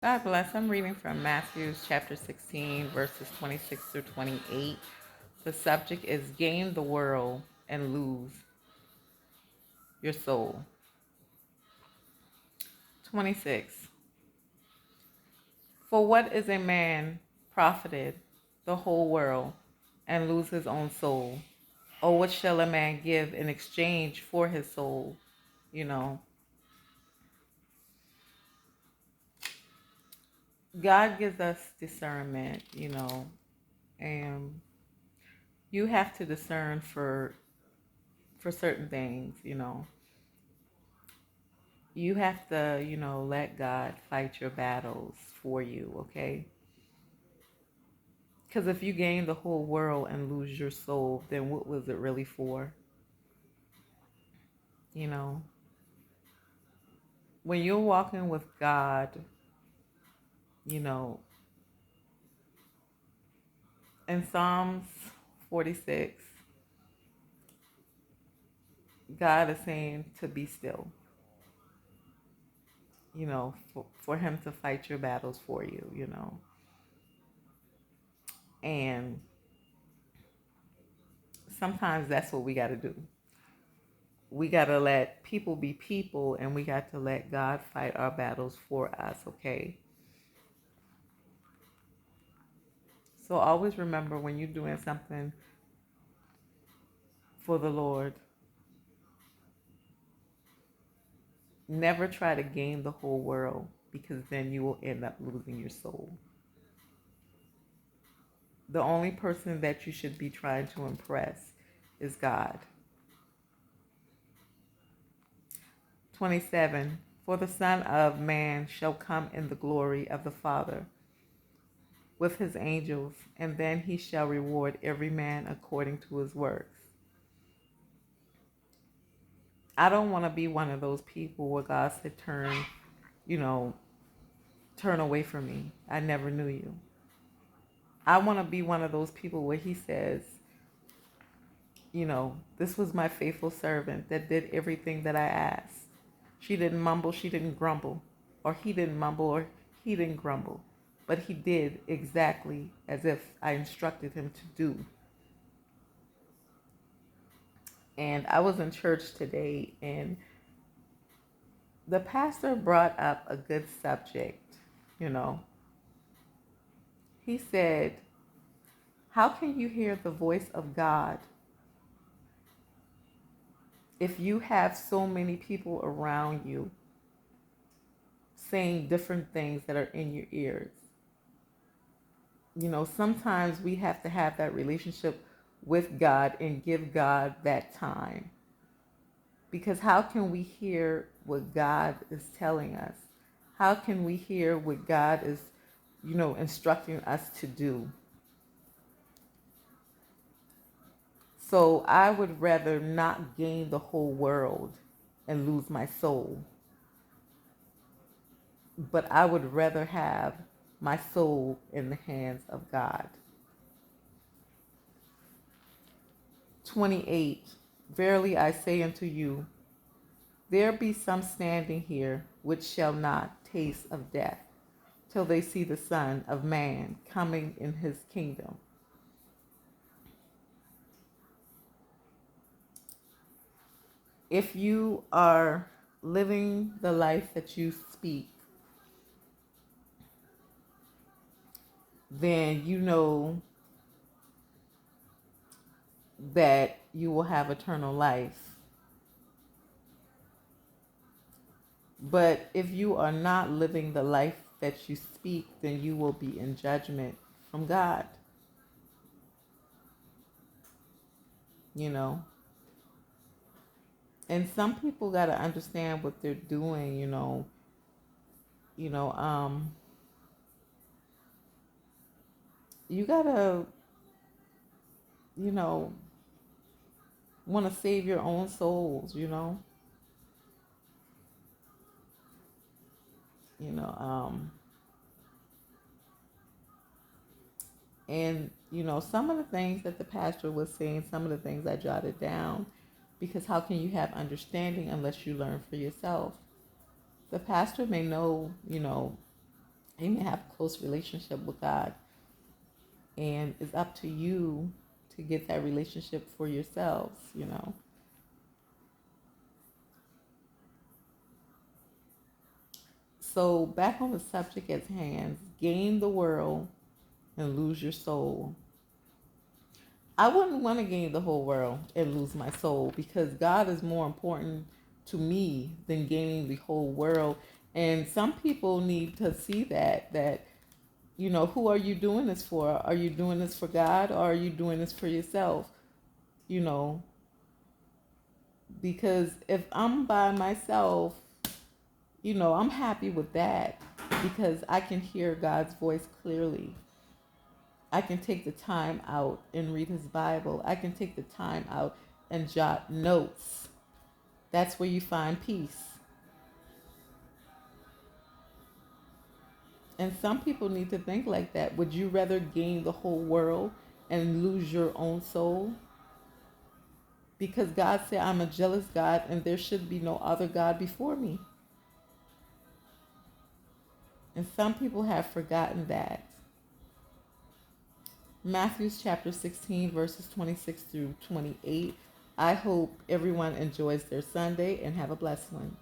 God bless. I'm reading from Matthew chapter 16, verses 26 through 28. The subject is gain the world and lose your soul. 26. For what is a man profited the whole world and lose his own soul? Or what shall a man give in exchange for his soul? You know, God gives us discernment, and you have to discern for certain things, You have to, let God fight your battles for you, okay? Because if you gain the whole world and lose your soul, then what was it really for? You know, when you're walking with God, you know, in Psalms 46, God is saying to be still, for Him to fight your battles for you. And sometimes that's what we got to do. We got to let people be people, and we got to let God fight our battles for us, okay? So always remember, when you're doing something for the Lord, never try to gain the whole world, because then you will end up losing your soul. The only person that you should be trying to impress is God. 27. For the Son of Man shall come in the glory of the Father with his angels, and then he shall reward every man according to his works. I don't want to be one of those people where God said, you know, turn away from me. I never knew you. I want to be one of those people where he says, this was my faithful servant that did everything that I asked. She didn't mumble, she didn't grumble, or he didn't mumble, or he didn't grumble, but he did exactly as if I instructed him to do. And I was in church today, and the pastor brought up a good subject. You know, he said, how can you hear the voice of God if you have so many people around you saying different things that are in your ears? Sometimes we have to have that relationship with God and give God that time. Because how can we hear what God is telling us? How can we hear what God is, instructing us to do? So I would rather not gain the whole world and lose my soul. But I would rather have my soul in the hands of God. 28. Verily I say unto you, there be some standing here which shall not taste of death till they see the Son of Man coming in his kingdom. If you are living the life that you speak, then you know that you will have eternal life. But if you are not living the life that you speak, then you will be in judgment from God. You know. And some people got to understand what they're doing, you know, um, you got to, you know, want to save your own souls, you know, um, and, some of the things that the pastor was saying, some of the things I jotted down, because how can you have understanding unless you learn for yourself? The pastor may know, Amen. Have a close relationship with God. And it's up to you to get that relationship for yourselves, you know. So back on the subject at hand, gain the world and lose your soul. I wouldn't want to gain the whole world and lose my soul, because God is more important to me than gaining the whole world. And some people need to see that, you know, who are you doing this for? Are you doing this for God, or are you doing this for yourself? You know, because if I'm by myself, you know, I'm happy with that, because I can hear God's voice clearly. I can take the time out and read his Bible. I can take the time out and jot notes. That's where you find peace. And some people need to think like that. Would you rather gain the whole world and lose your own soul? Because God said, I'm a jealous God and there should be no other God before me. And some people have forgotten that. Matthew chapter 16, verses 26 through 28. I hope everyone enjoys their Sunday and have a blessed one.